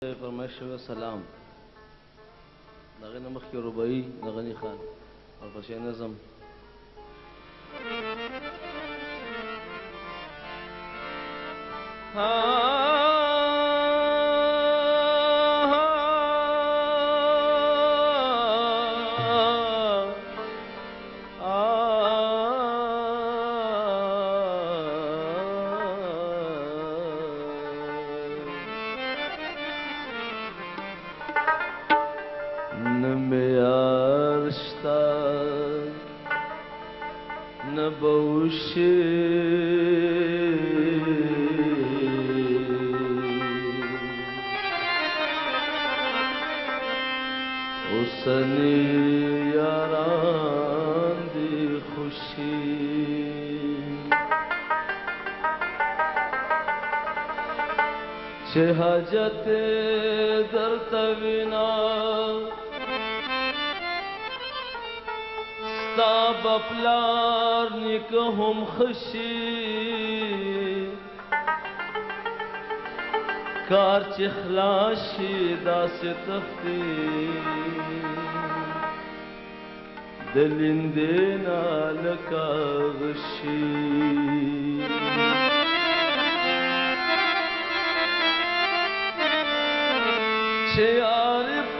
فرمایش شوی سلام دغه نه مخکې رباعي د غني خان ورپسې نظم حاجت در توینا ستا بپلار نیکه هم خشی کار چه خلاشی داس تختی دلندینا لکا غشی عارف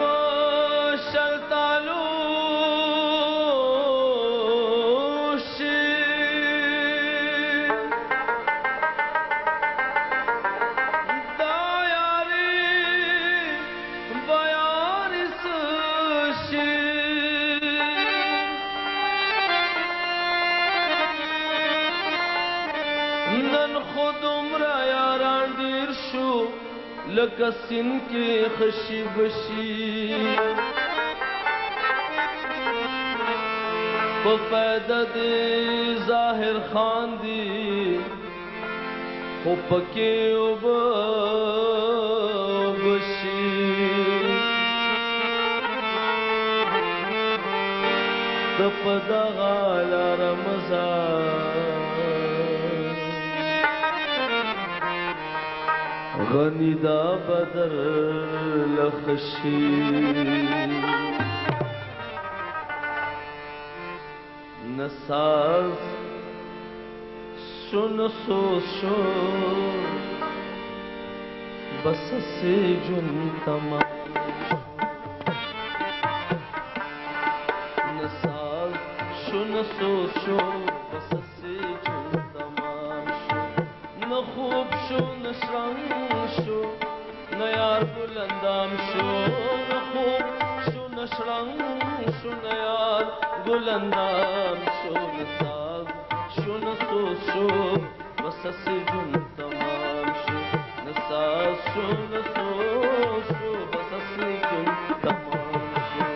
شلتالوشی دا یاری بیاری سوشی نن خودم را یاران دیر شو لکه سین کې خشي بشي په فایده دې ظاهر خان دي خو پکې اوبه بشي د په دغه لاره غنی دا بدر لخشی نساز سن سو شو بس سے جن تمام نساز سن سو شو بس سے جن تمام شو نہ خوب شو نہ شرنگ شو نہ یار گلندام شو نہ خوب شو نہ شرنگ شو نہ یار گلندام شو نہ ساز شو نہ سو شو بس سے جن تمام شو نہ ساز شو نہ سو شو بس سے جن تمام شو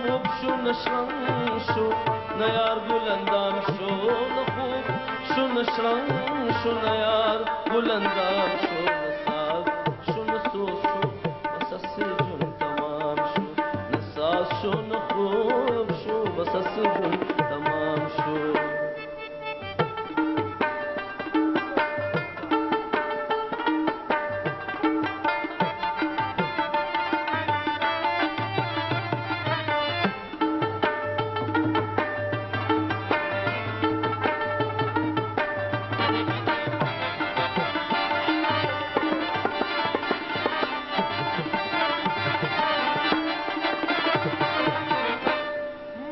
خوب شو نشرنگ شو نیار گلندام شو خوب شو نشرنگ شو نیار گلندام شو نساز شو نسوز شو بس اسی جن تمام شو نساز شو نخوب شو بس اسی جن تمام شو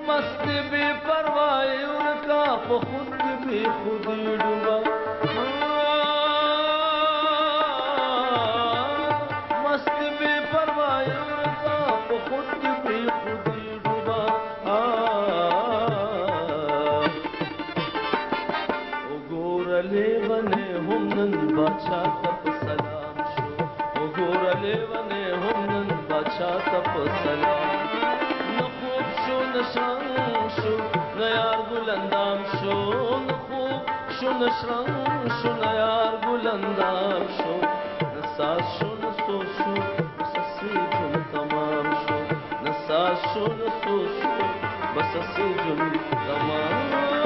मस्त बेपरवाही उनका खुद भी खुद डूबा मस्त बेपरवाही उनका खुद भी खुद डूबा ओ गोरले बने हमनन बादशाह तप सलाम शो ओ गोरले बने हमनन बादशाह तप सलाम نشرنگ شو نیار گلندام شو خوب شو نشرنگ شو نیار گلندام شو نساز شو نسوز شو بس اسی جن تمام شو نساز شو نسوز شو بس اسی جن تمام